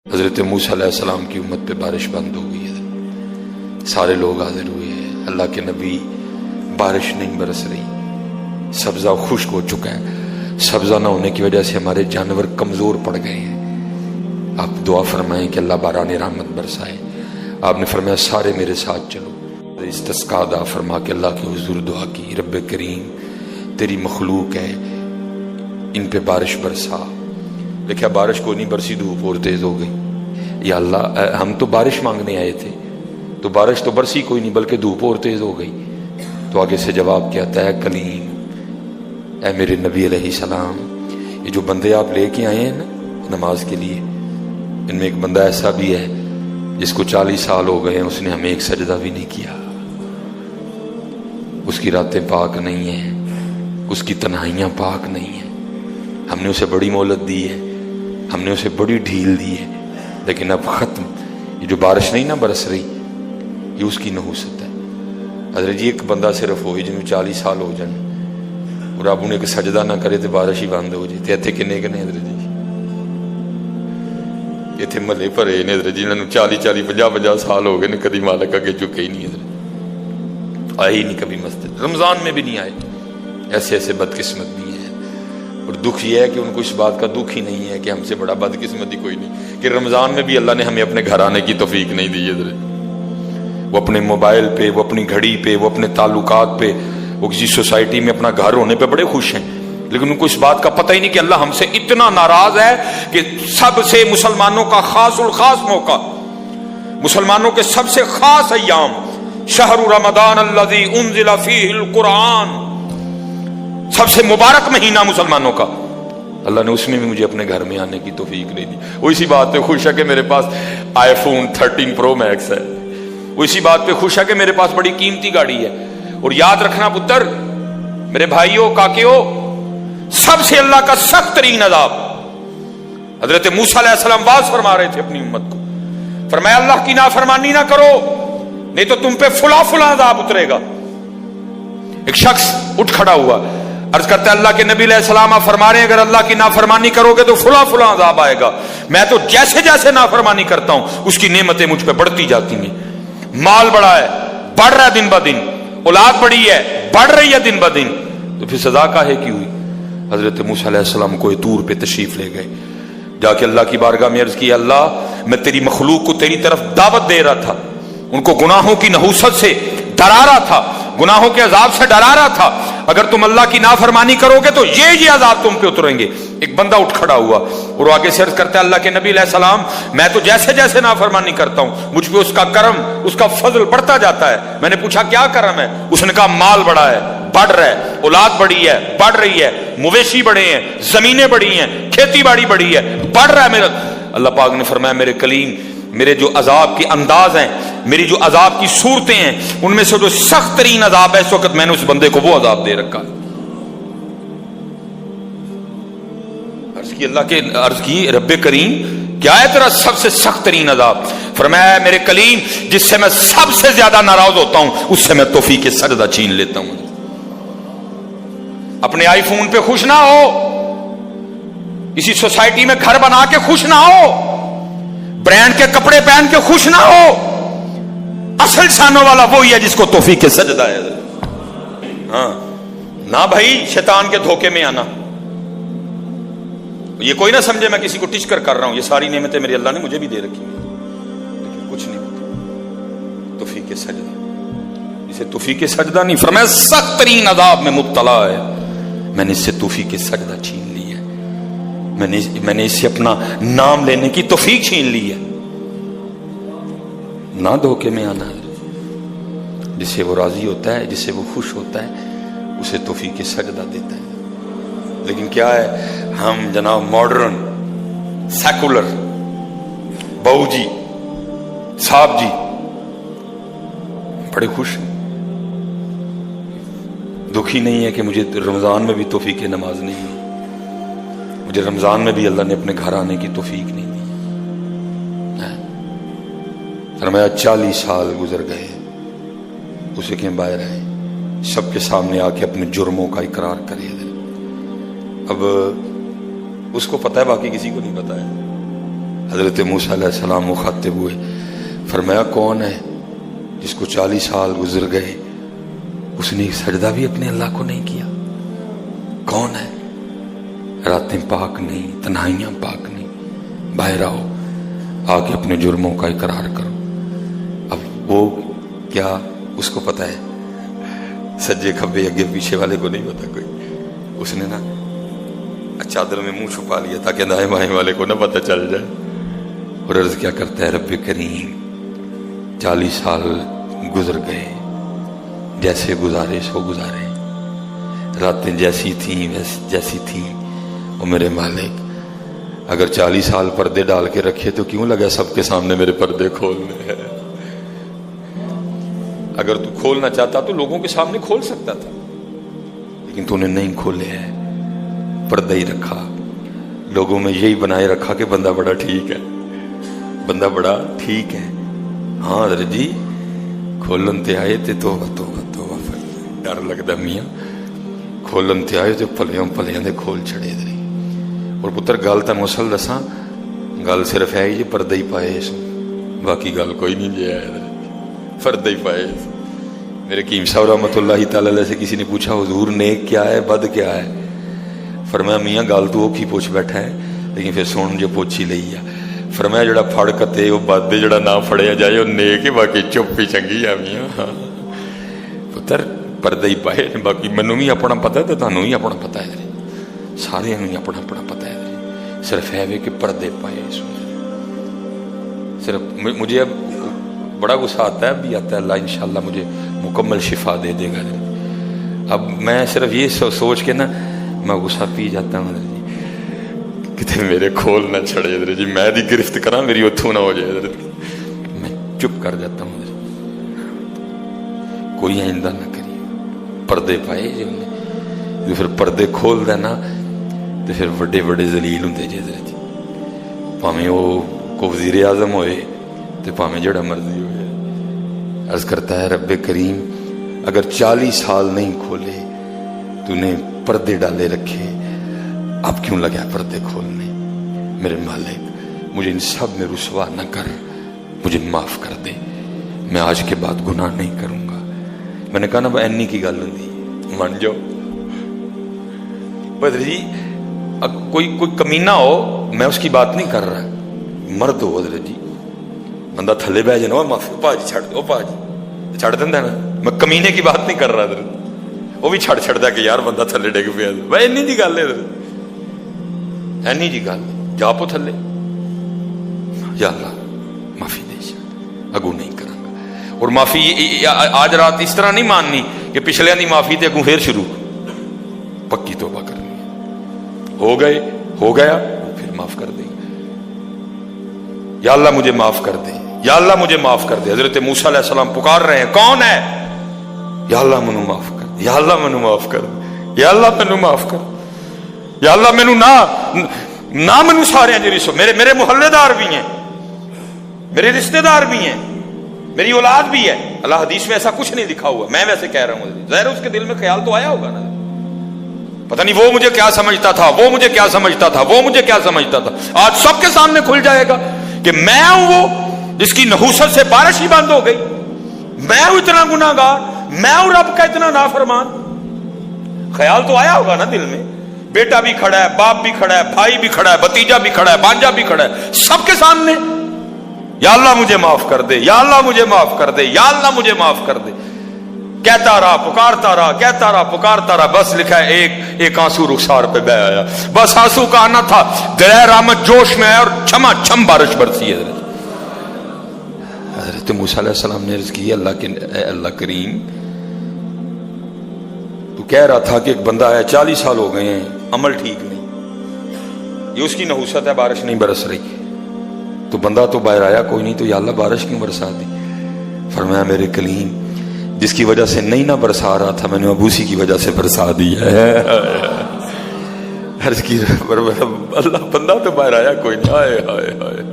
حضرت موسیٰ علیہ السلام کی امت پہ بارش بند ہو گئی ہے، سارے لوگ حاضر ہوئے ہیں، اللہ کے نبی، بارش نہیں برس رہی، سبزہ خشک ہو چکا ہے، سبزہ نہ ہونے کی وجہ سے ہمارے جانور کمزور پڑ گئے ہیں، آپ دعا فرمائیں کہ اللہ باران رحمت برسائے۔ آپ نے فرمایا سارے میرے ساتھ چلو، استسقاء ادا فرما کے اللہ کے حضور دعا کی، رب کریم تیری مخلوق ہے، ان پہ بارش برسا۔ دیکھا بارش کو نہیں برسی، دھوپ اور تیز ہو گئی۔ یا اللہ ہم تو بارش مانگنے آئے تھے، تو بارش تو برسی کوئی نہیں بلکہ دھوپ اور تیز ہو گئی۔ تو آگے سے جواب کیا آتا ہے، کلیم اے میرے نبی علیہ السلام، یہ جو بندے آپ لے کے آئے ہیں نا نماز کے لیے، ان میں ایک بندہ ایسا بھی ہے جس کو 40 سال ہو گئے ہیں، اس نے ہمیں ایک سجدہ بھی نہیں کیا، اس کی راتیں پاک نہیں ہیں، اس کی تنہائیاں پاک نہیں ہیں، ہم نے اسے بڑی مہلت دی ہے، ہم نے اسے بڑی ڈھیل دی ہے، لیکن اب ختم۔ یہ جو بارش نہیں نہ برس رہی، یہ اس کی نحوست ہے۔ حضرت جی ایک بندہ صرف ہوئی جنہوں 40 سال ہو جائیں اور اب انہیں ایک سجدہ نہ کرے تو بارش ہی بند ہو جائے۔ اتنے کنے کنے حضرت جی اتنے محلے بھرے نے حضرت جی، انہوں 40 50 سال ہو گئے نے، کدی مالک اگے چکے ہی نہیں، حضرت آئے ہی نہیں کبھی مسجد، رمضان میں بھی نہیں آئے۔ ایسے ایسے بدقسمت بھی ہیں، اور دکھ یہ ہے کہ ان کو اس بات کا دکھ ہی نہیں ہے کہ ہم سے بڑا بدقسمت ہی کوئی نہیں کہ رمضان میں بھی اللہ نے ہمیں اپنے گھر آنے کی توفیق نہیں دی ہے۔ وہ اپنے موبائل پہ، وہ اپنی گھڑی پہ، وہ اپنے تعلقات پہ، وہ کسی سوسائٹی میں اپنا گھر ہونے پہ بڑے خوش ہیں، لیکن ان کو اس بات کا پتہ ہی نہیں کہ اللہ ہم سے اتنا ناراض ہے کہ سب سے مسلمانوں کا خاص الخاص موقع، مسلمانوں کے سب سے خاص ایام، شہر رمضان الذی انزل فیہ القرآن، سب سے مبارک مہینہ مسلمانوں کا، اللہ نے اس میں بھی مجھے اپنے گھر میں آنے کی توفیق نہیں دی۔ وہ اسی بات پہ خوش ہے کہ میرے پاس آئی فون 13 پرو میکس ہے، وہ اسی بات پہ خوش ہے کہ میرے پاس بڑی قیمتی گاڑی ہے۔ اور یاد رکھنا پتر، میرے بھائیوں کاکیوں، سب سے اللہ کا سخت ترین عذاب، حضرت موسیٰ علیہ السلام باز فرما رہے تھے اپنی امت کو، فرمایا اللہ کی نافرمانی نہ کرو نہیں تو تم پہ فلاں فلاں عذاب اترے گا۔ ایک شخص اٹھ کھڑا ہوا، عرض کرتا ہے اللہ کے نبی علیہ السلام آپ فرما رہے ہیں اگر اللہ کی نافرمانی کرو گے تو فلاں فلاں عذاب آئے گا، میں تو جیسے جیسے نافرمانی کرتا ہوں اس کی نعمتیں مجھ پہ بڑھتی جاتی ہیں، مال بڑا ہے، بڑھ رہا ہے دن بدن، اولاد بڑی ہے، بڑھ رہی ہے دن بدن، تو پھر سزا کاہے کی ہوئی؟ حضرت موسیٰ علیہ السلام کوہ طور پہ تشریف لے گئے، جا کے اللہ کی بارگاہ میں عرض کی، اللہ میں تیری مخلوق کو تیری طرف دعوت دے رہا تھا، ان کو گناہوں کی نحوست سے ڈرا رہا تھا، گناہوں کے عذاب سے ڈرا رہا تھا، اگر تم اللہ کی نافرمانی کرو گے تو یہ عذاب تم پہ اتریں گے۔ ایک بندہ اٹھ کھڑا ہوا اور آگے سے عرض کرتا ہے اللہ کے نبی علیہ السلام میں تو جیسے جیسے نافرمانی کرتا ہوں مجھ پہ اس کا کرم، اس کا فضل بڑھتا جاتا ہے۔ میں نے پوچھا کیا کرم ہے؟ اس نے کہا مال بڑا ہے، بڑھ رہا ہے، اولاد بڑی ہے، بڑھ رہی ہے، مویشی بڑے ہیں، زمینیں بڑی ہیں، کھیتی باڑی بڑی ہے، بڑھ رہا ہے میرا۔ اللہ پاک نے فرمایا میرے کلیم، میرے جو عذاب کے انداز ہیں، میری جو عذاب کی صورتیں ہیں، ان میں سے جو سخت ترین عذاب ہے اس وقت میں نے اس بندے کو وہ عذاب دے رکھا۔ عرض کی رب کریم کیا ہے تیرا سب سے سخت ترین عذاب؟ فرمایا میرے کلیم جس سے میں سب سے زیادہ ناراض ہوتا ہوں اس سے میں توفیق سجدہ چھین لیتا ہوں۔ اپنے آئی فون پہ خوش نہ ہو، کسی سوسائٹی میں گھر بنا کے خوش نہ ہو، برانڈ کے کپڑے پہن کے خوش نہ ہو، اصل شانوں والا وہی ہے جس کو توفیق سجدہ ہے۔ ہاں نہ بھائی شیطان کے دھوکے میں آنا، یہ کوئی نہ سمجھے میں کسی کو ٹچ کر رہا ہوں، یہ ساری نعمتیں میری اللہ نے مجھے بھی دے رکھی ہیں، لیکن کچھ نہیں ہوتا توفیق سجدہ، اسے توفیق سجدہ نہیں فرمایا سخت ترین عذاب میں مبتلا ہے، میں نے اس سے توفیق سجدہ چھین لی ہے، میں نے اس سے اپنا نام لینے کی توفیق چھین لی ہے۔ نہ دھوکے میں آنا، جس سے وہ راضی ہوتا ہے، جس سے وہ خوش ہوتا ہے اسے توفیق سجدہ دیتا ہے۔ لیکن کیا ہے ہم جناب ماڈرن سیکولر بہو جی صاحب جی بڑے خوش ہیں، دکھی نہیں ہے کہ مجھے رمضان میں بھی توفیق نماز نہیں دی، مجھے رمضان میں بھی اللہ نے اپنے گھر آنے کی توفیق نہیں دی۔ فرمایا 40 سال گزر گئے، اسے کہ باہر آئے، سب کے سامنے آ کے اپنے جرموں کا اقرار کرے۔ اب اس کو پتا ہے، باقی کسی کو نہیں پتا ہے۔ حضرت موسیٰ علیہ السلام مخاطب ہوئے، فرمایا کون ہے جس کو 40 سال گزر گئے اس نے سجدہ بھی اپنے اللہ کو نہیں کیا؟ کون ہے؟ راتیں پاک نہیں، تنہائیاں پاک نہیں، باہر آؤ، آ کے اپنے جرموں کا اقرار کرو۔ اب وہ کیا اس کو پتہ ہے؟ سجے کھبے اگے پیچھے والے کو نہیں پتا کوئی۔ اس نے نا چادر میں منہ چھپا لیا تاکہ دائیں بائیں والے کو نہ پتہ چل جائے، اور عرض کیا کرتا ہے، رب کریم 40 سال گزر گئے، جیسے گزارے سو گزارے، راتیں جیسی تھیں جیسی تھیں، اور میرے مالک اگر 40 سال پردے ڈال کے رکھے تو کیوں لگا سب کے سامنے میرے پردے کھولنے ہیں؟ اگر تو کھولنا چاہتا تو لوگوں کے سامنے کھول سکتا تھا، لیکن تو نے نہیں کھولے ہیں، پردہ ہی رکھا، لوگوں میں یہی بنائے رکھا کہ بندہ بڑا ٹھیک ہے، بندہ بڑا ٹھیک ہے۔ ہاں حضرت جی کھولن تے آئے تے توبہ توبہ توبہ، ڈر لگدا میاں، کھولن تے آئے تے پلیاں پلیاں دے کھول چھڑے دے۔ اور پتر گل تانوں اصل دساں، گل صرف ہے جی پردہ ہی پائے اس، باقی گل کوئی نہیں جی ہے، پردہ ہی پائے۔ میرے حکیم صاحب رحمۃ اللہ تعالی علیہ سے کسی نے پوچھا حضور نیک کیا ہے بد کیا ہے؟ فرمایا میاں گل تو وہ کی پوچھ بیٹھا ہے، لیکن پھر سن جو پوچھی لئی ہے۔ فرمایا جڑا پھڑ کتے وہ بد، جڑا نہ پھڑیا جائے وہ نیک ہے، باقی چپ ہی چنگی ہے میاں۔ پتر پردہ ہی پائے، باقی مینوں بھی اپنا پتہ ہے تو تانوں بھی اپنا پتہ ہے، سارے ہی اپنا اپنا پتہ ہے، صرف ہے کہ پردے پائے۔ صرف مجھے اب بڑا غصہ آتا ہے، اب بھی آتا ہے، اللہ انشاءاللہ مجھے مکمل شفا دے دے گا۔ اب میں صرف یہ سوچ کے نا میں غصہ پی جاتا ہوں، حضرت جی کتے میرے کھول نہ چھڑے، حضرت جی میں دی گرفت کرا میری اتھوں نہ ہو جائے، حضرت میں چپ کر جاتا ہوں، حضرت کوئی آئندہ نہ کری۔ پردے پائے جی انہیں، جو پھر پردے کھول دینا تو پھر بڑے بڑے ذلیل ہوندے جی حضرت جی، پاویں وہ کو وزیر اعظم ہوئے تو پاویں جڑا مرضی ہوئے۔ عرض کرتا ہے رب کریم اگر 40 سال نہیں کھولے تو نے پردے ڈالے رکھے، اب کیوں لگا پردے کھولنے؟ میرے مالک مجھے ان سب میں رسوا نہ کر، مجھے معاف کر دے، میں آج کے بعد گناہ نہیں کروں گا۔ میں نے کہا نا اینی کی گل ہوندی من جاؤ بدر جی، کوئی کمینہ ہو میں اس کی بات نہیں کر رہا، مرد ہو حضرت جی، بندہ تھلے بہ جانا معافی پا جی چھڑ دو، پا جی چھڑ دینا نا، میں کمینے کی بات نہیں کر رہا حضرت، وہ بھی چھڑ چھڑ دا کہ یار بندہ تھلے ڈگ پیا، بھائی اینی جی گل ہے حضرت، اینی جی گل جا پو تھلے، یا اللہ معافی دے چڑ، اگو نہیں کروں گا۔ اور معافی آج رات اس طرح نہیں ماننی کہ پچھلے دی معافی تے اگوں پھر شروع، پکی توبہ کرنی ہے، ہو گئے ہو گیا پھر معاف کر دیں، یا اللہ مجھے معاف کر دے، یا اللہ مجھے معاف کر دے۔ حضرت موسیٰ علیہ السلام پکار رہے ہیں، کون ہے؟ یا اللہ مینوں معاف کر دے، یا اللہ مینوں معاف کر دے، یا اللہ مینوں معاف کر دے، یا اللہ مینوں نہ مینوں سارے جی رسو، میرے محلے دار بھی ہیں، میرے رشتہ دار بھی ہیں، میری اولاد بھی ہے۔ اللہ حدیث میں ایسا کچھ نہیں لکھا ہوا، میں ویسے کہہ رہا ہوں، ظاہر اس کے دل میں خیال تو آیا ہوگا نا، پتہ نہیں وہ مجھے کیا سمجھتا تھا، وہ مجھے کیا سمجھتا تھا، وہ مجھے کیا سمجھتا تھا۔ آج سب کے سامنے کھل جائے گا کہ میں ہوں وہ جس کی نحوست سے بارش ہی بند ہو گئی، میں ہوں اتنا گناہ گار، میں ہوں رب کا اتنا نافرمان۔ خیال تو آیا ہوگا نا دل میں، بیٹا بھی کھڑا ہے، باپ بھی کھڑا ہے، بھائی بھی کھڑا ہے، بھتیجا بھی کھڑا ہے، بانجا بھی کھڑا ہے، سب کے سامنے یا اللہ مجھے معاف کر دے، یا اللہ مجھے معاف کر دے، یا اللہ مجھے معاف کر دے، کہتا رہا پکارتا رہا، کہتا رہا پکارتا رہا، بس لکھا ہے ایک آنسو رخسار پہ بہ آیا، بس آنسو کا آنا تھا، گلہ رحمت جوش میں آیا اور چھما چھم بارش برسی ہے۔ حضرت موسیٰ علیہ السلام نے عرض کی، اللہ کریم تو کہہ رہا تھا کہ ایک بندہ ہے 40 سال ہو گئے ہیں، عمل ٹھیک نہیں، یہ اس کی نحوست ہے، بارش نہیں برس رہی، تو بندہ تو باہر آیا کوئی نہیں، تو یا اللہ بارش کیوں برسا دی؟ فرمایا میرے کلیم جس کی وجہ سے نہیں نہ برسا رہا تھا میں نے اب اسی کی وجہ سے برسا دی ہے۔ عرض کی اللہ بندہ تو باہر آیا کوئی نہیں، آئے ہائے ہائے